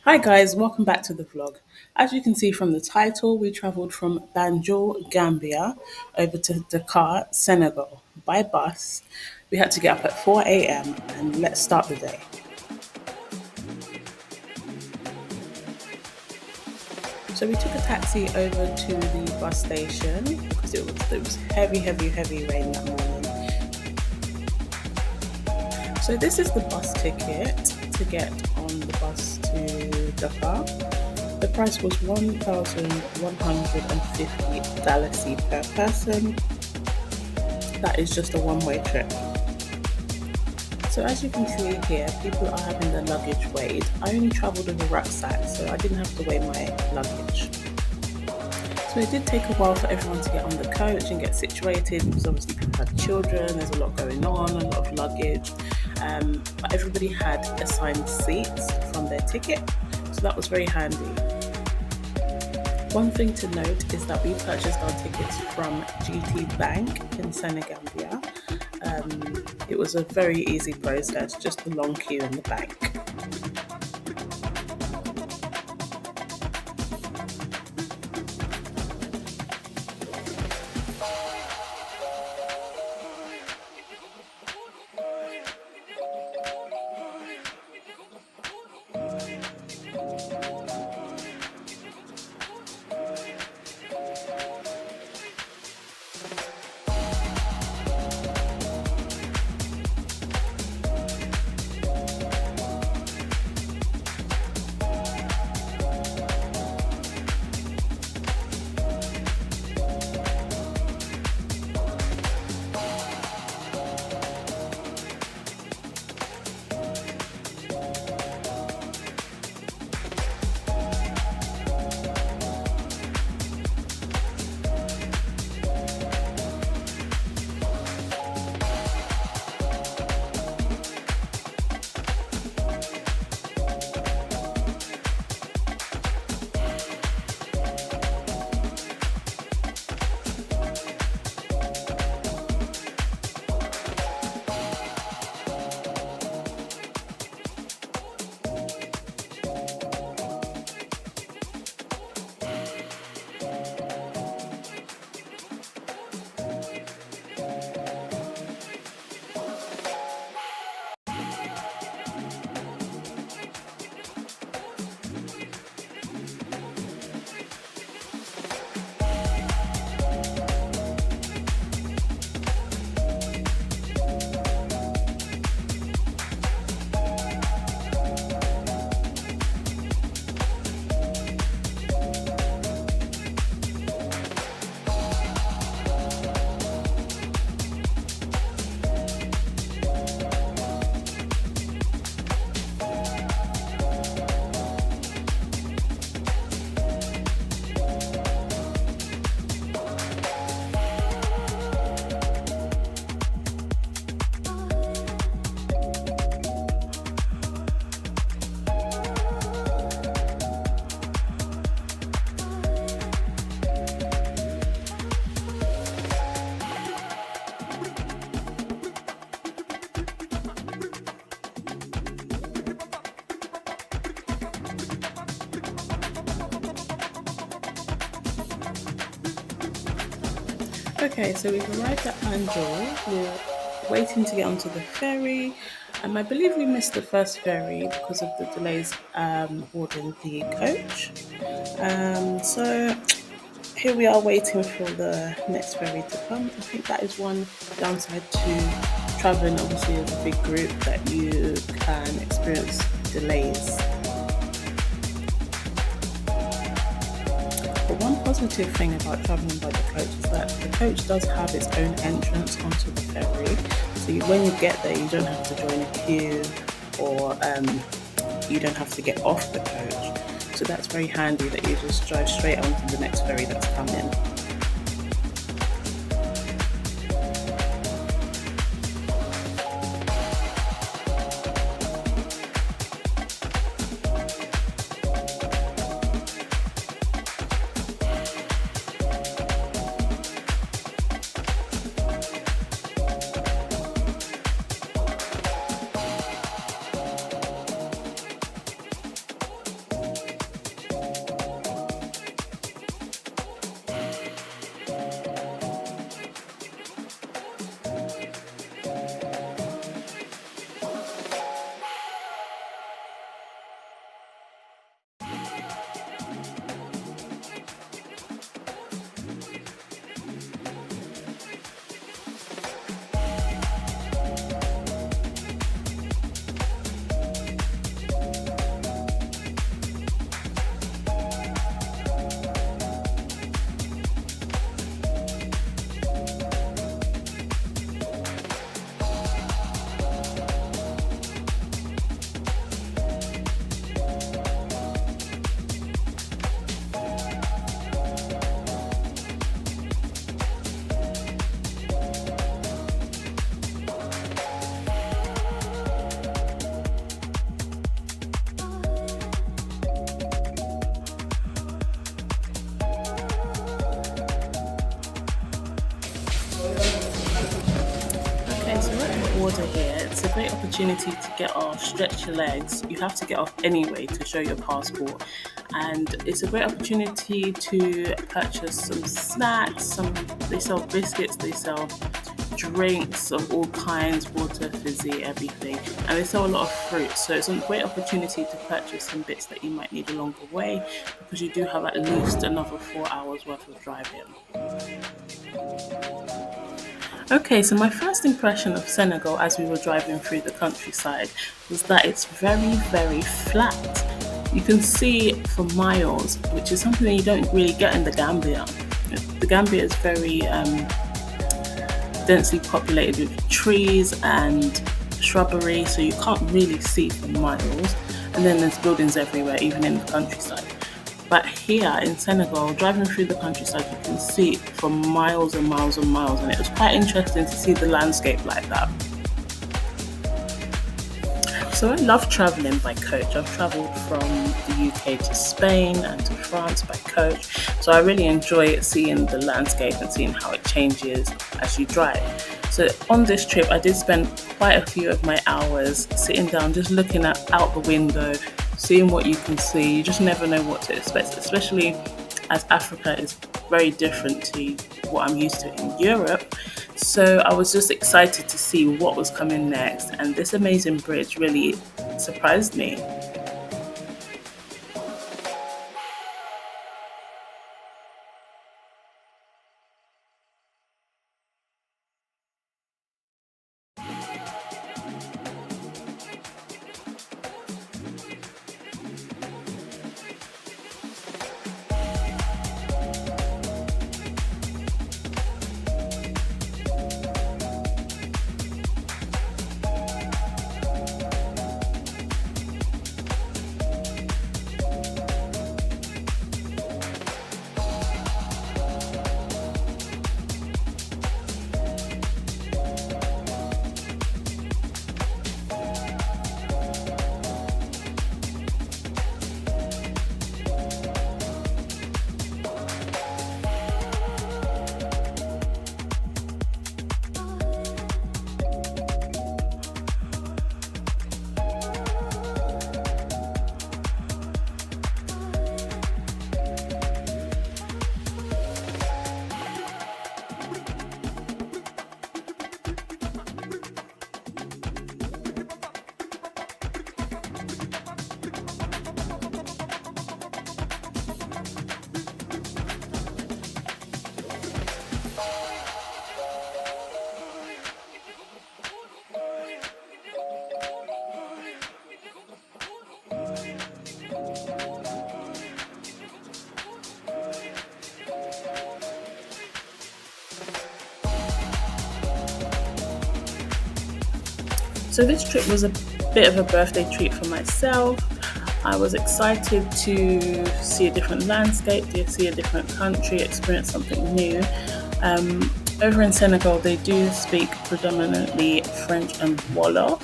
Hi guys, welcome back to the vlog. As you can see from the title, we travelled from Banjul, Gambia over to Dakar, Senegal by bus. We had to get up at 4 a.m. and let's start the day. So we took a taxi over to the bus station because it was heavy rain that morning. So this is the bus ticket to get on the bus to Dakar. The price was $1,150 per person. That is just a one-way trip. So as you can see here, people are having their luggage weighed. I only travelled with a rucksack, so I didn't have to weigh my luggage. So it did take a while for everyone to get on the coach and get situated because obviously people had children, there's a lot going on, a lot of luggage. But everybody had assigned seats from their ticket, so that was very handy. One thing to note is that we purchased our tickets from GT Bank in Senegambia. It was a very easy process, just a long queue in the bank. Okay, so we've arrived at Banjul. We're waiting to get onto the ferry. I believe we missed the first ferry because of the delays boarding the coach. So here we are waiting for the next ferry to come. I think that is one downside to traveling, obviously, as a big group, that you can experience delays. But one positive thing about travelling by the coach is that the coach does have its own entrance onto the ferry. So when you get there, you don't have to join a queue or you don't have to get off the coach. So that's very handy that you just drive straight onto the next ferry that's coming. border here, it's a great opportunity to get off, stretch your legs. You have to get off anyway to show your passport. And it's a great opportunity to purchase some snacks. They sell biscuits, they sell drinks of all kinds, water, fizzy, everything. And they sell a lot of fruit. So it's a great opportunity to purchase some bits that you might need along the way, because you do have at least another 4 hours worth of driving. Okay, so my first impression of Senegal as we were driving through the countryside was that it's very, very flat. You can see for miles, which is something that you don't really get in the Gambia. The Gambia is very densely populated with trees and shrubbery, so you can't really see for miles. And then there's buildings everywhere, even in the countryside. But here in Senegal, driving through the countryside, you can see for miles and miles and miles, and it was quite interesting to see the landscape like that. So I love travelling by coach. I've travelled from the UK to Spain and to France by coach. So I really enjoy seeing the landscape and seeing how it changes as you drive. So on this trip, I did spend quite a few of my hours sitting down, just looking out the window, seeing what you can see. You just never know what to expect, especially as Africa is very different to what I'm used to in Europe. So I was just excited to see what was coming next, and this amazing bridge really surprised me. So this trip was a bit of a birthday treat for myself. I was excited to see a different landscape, to see a different country, experience something new. Over in Senegal, they do speak predominantly French and Wolof.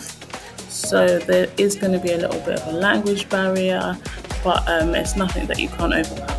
So there is going to be a little bit of a language barrier, but it's nothing that you can't overcome.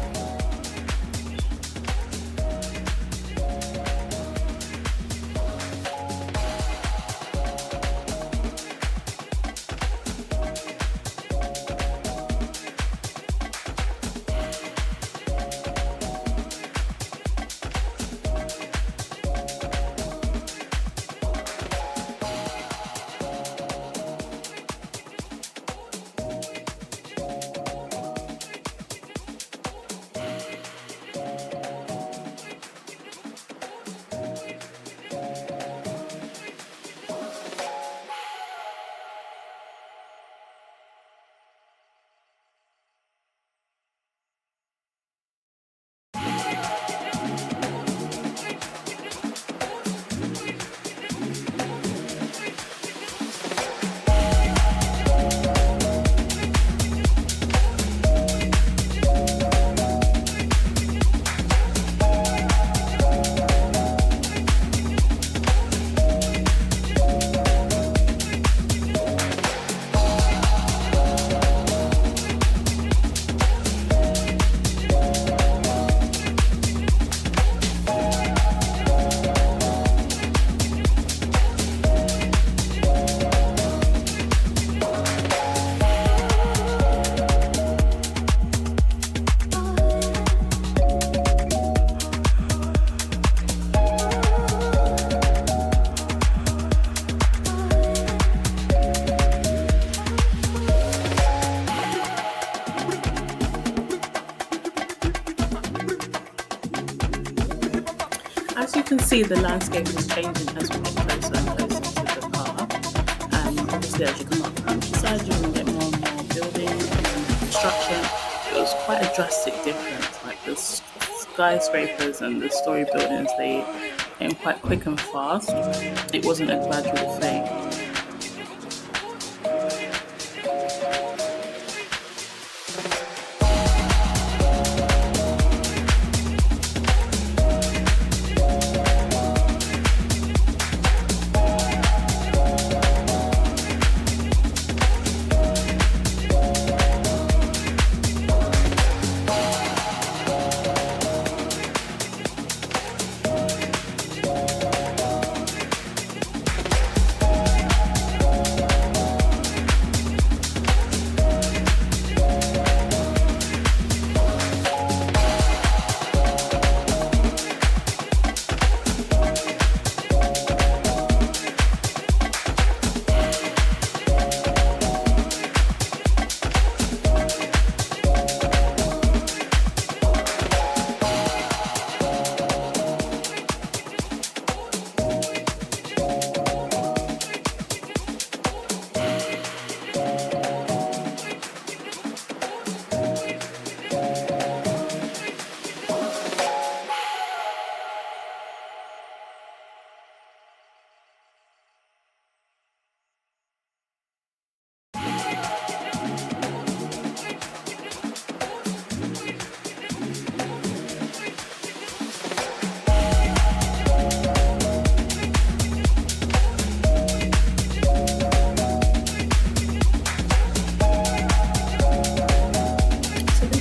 as you can see, the landscape is changing as we get closer and closer to the car. Obviously, as you come up the countryside, you're going to get more and more buildings and construction. It was quite a drastic difference. Like the skyscrapers and the story buildings, they came quite quick and fast. It wasn't a gradual thing.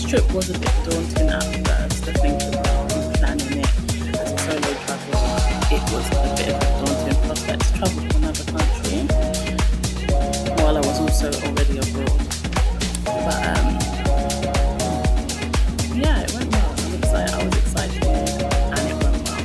Trip was a bit daunting at first to think about and planning it as a solo traveller. It was a bit of a daunting prospect to travel to another country while I was also already abroad. But yeah, it went well. I was excited and it went well.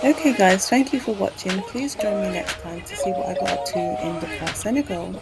Okay, guys, thank you for watching. Please join me next time to see what I got up to in Dakar, Senegal.